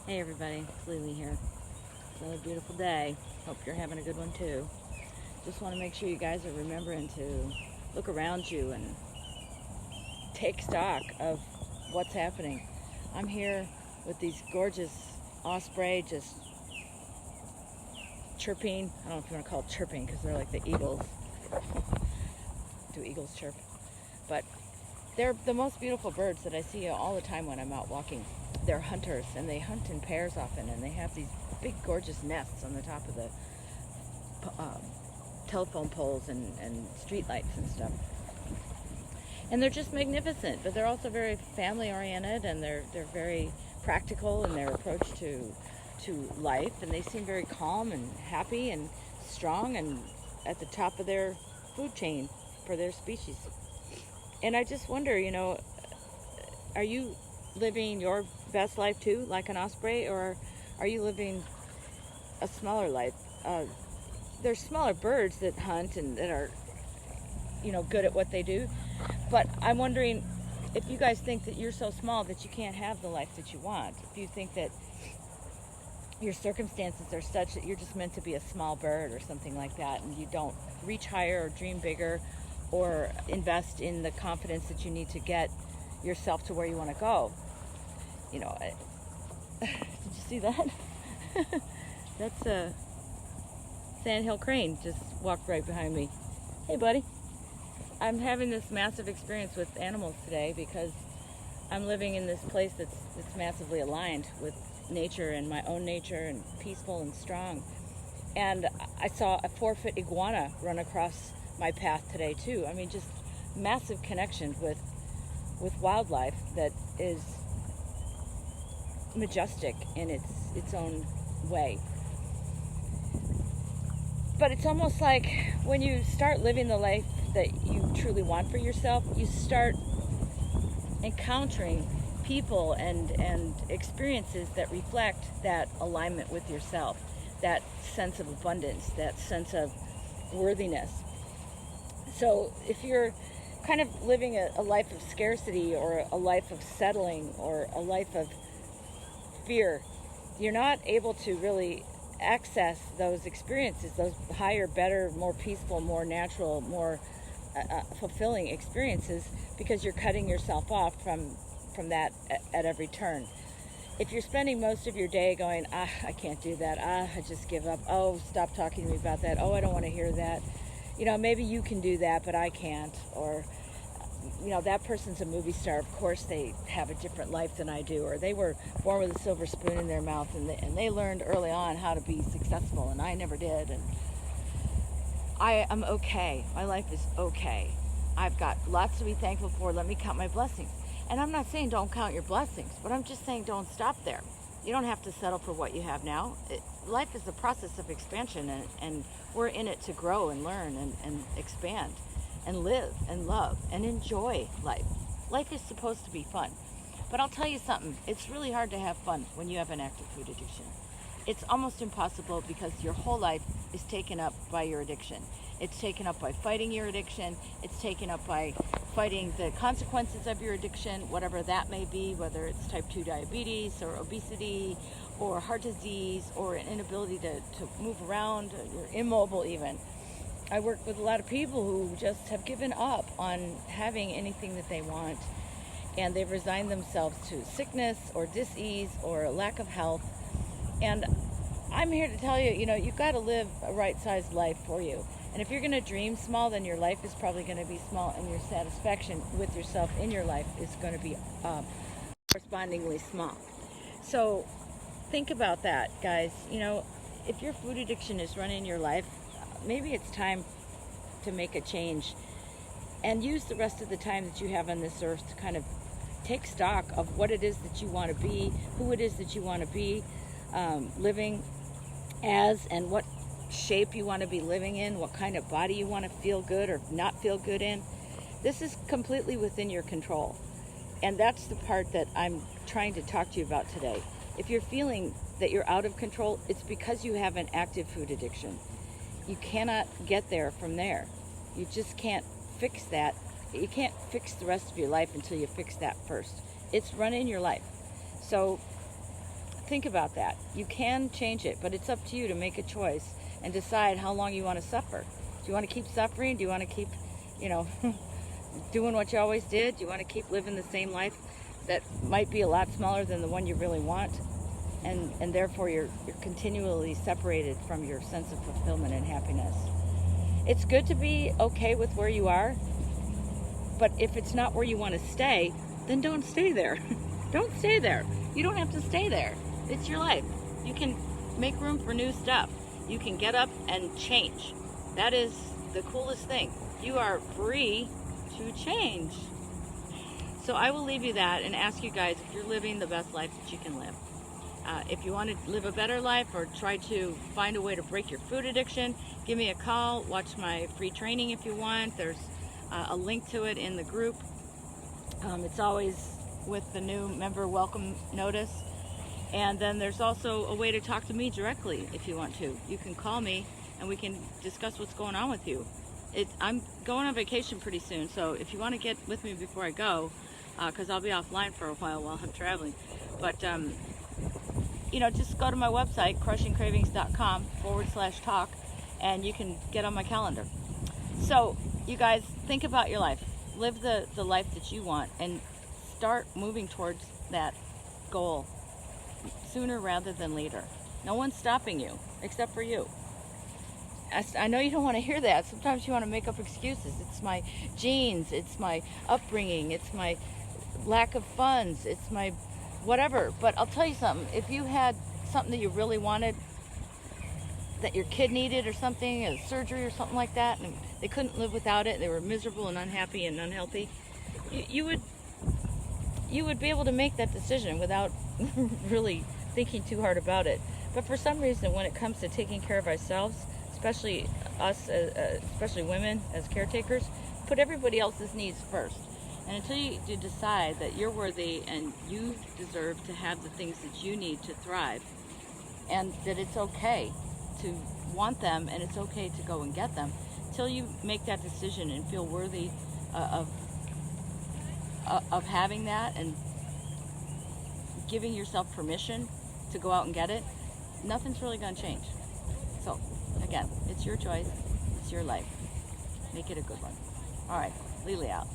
Hey everybody, it's Lily here. It's another beautiful day. Hope you're having a good one too. Just want to make sure you guys are remembering to look around you and take stock of what's happening. I'm here with these gorgeous osprey just chirping. I don't know if you want to call it chirping because they're like the eagles. Do eagles chirp? But they're the most beautiful birds that I see all the time when I'm out walking. They're hunters and they hunt in pairs often, and they have these big gorgeous nests on the top of the um, telephone poles and street lights and stuff. And they're just magnificent, but they're also very family oriented, and they're very practical in their approach to life, and they seem very calm and happy and strong and at the top of their food chain for their species. And I just wonder, are you living your best life too, like an osprey, or are you living a smaller life? There's smaller birds that hunt and that are, good at what they do. But I'm wondering if you guys think that you're so small that you can't have the life that you want. If you think that your circumstances are such that you're just meant to be a small bird or something like that, and you don't reach higher or dream bigger or invest in the confidence that you need to get yourself to where you want to go. Did you see that? That's a sandhill crane just walked right behind me. Hey, buddy. I'm having this massive experience with animals today because I'm living in this place that's massively aligned with nature and my own nature and peaceful and strong. And I saw a 4-foot iguana run across my path today too. I mean, just massive connection with wildlife that is majestic in its own way. But it's almost like when you start living the life that you truly want for yourself, you start encountering people and experiences that reflect that alignment with yourself, that sense of abundance, that sense of worthiness. So if you're kind of living a life of scarcity or a life of settling or a life of fear, you're not able to really access those experiences, those higher, better, more peaceful, more natural, more fulfilling experiences, because you're cutting yourself off from that at every turn. If you're spending most of your day going, I can't do that, I just give up, oh, stop talking to me about that, oh, I don't want to hear that, maybe you can do that but I can't, or that person's a movie star, of course they have a different life than I do, or they were born with a silver spoon in their mouth and they learned early on how to be successful and I never did, and I am okay. My life is okay. I've got lots to be thankful for. Let me count my blessings. And I'm not saying don't count your blessings, but I'm just saying don't stop there. You don't have to settle for what you have now. Life is a process of expansion, and we're in it to grow and learn and expand and live and love and enjoy life. Life is supposed to be fun. But I'll tell you something, it's really hard to have fun when you have an active food addiction. It's almost impossible because your whole life is taken up by your addiction. It's taken up by fighting your addiction. It's taken up by fighting the consequences of your addiction, whatever that may be, whether it's type 2 diabetes or obesity or heart disease or an inability to move around, you're immobile even. I work with a lot of people who just have given up on having anything that they want, and they've resigned themselves to sickness or dis-ease or a lack of health. And I'm here to tell you, you've got to live a right-sized life for you. And if you're going to dream small, then your life is probably going to be small, and your satisfaction with yourself in your life is going to be correspondingly small. So think about that, guys. If your food addiction is running your life, maybe it's time to make a change and use the rest of the time that you have on this earth to kind of take stock of what it is that you want to be, who it is that you want to be living as, and what shape you want to be living in, what kind of body you want to feel good or not feel good in. This is completely within your control. And that's the part that I'm trying to talk to you about today. If you're feeling that you're out of control, it's because you have an active food addiction. You cannot get there from there. You just can't fix that. You can't fix the rest of your life until you fix that first. It's running your life. So think about that. You can change it, but it's up to you to make a choice and decide how long you want to suffer. Do you want to keep suffering? Do you want to keep, you know, doing what you always did? Do you want to keep living the same life that might be a lot smaller than the one you really want? And therefore you're continually separated from your sense of fulfillment and happiness. It's good to be okay with where you are, but if it's not where you want to stay, then don't stay there. Don't stay there. You don't have to stay there. It's your life. You can make room for new stuff. You can get up and change. That is the coolest thing. You are free to change. So I will leave you that and ask you guys if you're living the best life that you can live. If you want to live a better life or try to find a way to break your food addiction, give me a call. Watch my free training if you want. There's a link to it in the group. It's always with the new member welcome notice. And then there's also a way to talk to me directly if you want to. You can call me and we can discuss what's going on with you. I'm going on vacation pretty soon, so if you want to get with me before I go, because I'll be offline for a while I'm traveling. But, you know, just go to my website, crushingcravings.com/talk, and you can get on my calendar. So, you guys, think about your life. Live the life that you want and start moving towards that goal sooner rather than later. No one's stopping you except for you. I know you don't want to hear that. Sometimes you want to make up excuses. It's my genes, it's my upbringing, it's my lack of funds, it's my whatever. But I'll tell you something. If you had something that you really wanted, that your kid needed or something, a surgery or something like that, and they couldn't live without it, they were miserable and unhappy and unhealthy, you would be able to make that decision without really thinking too hard about it. But for some reason, when it comes to taking care of ourselves, especially us, especially women as caretakers, put everybody else's needs first. And until you decide that you're worthy and you deserve to have the things that you need to thrive, and that it's okay to want them and it's okay to go and get them, till you make that decision and feel worthy of having that and giving yourself permission to go out and get it, nothing's really going to change. So, again, it's your choice, it's your life. Make it a good one. All right, Lily out.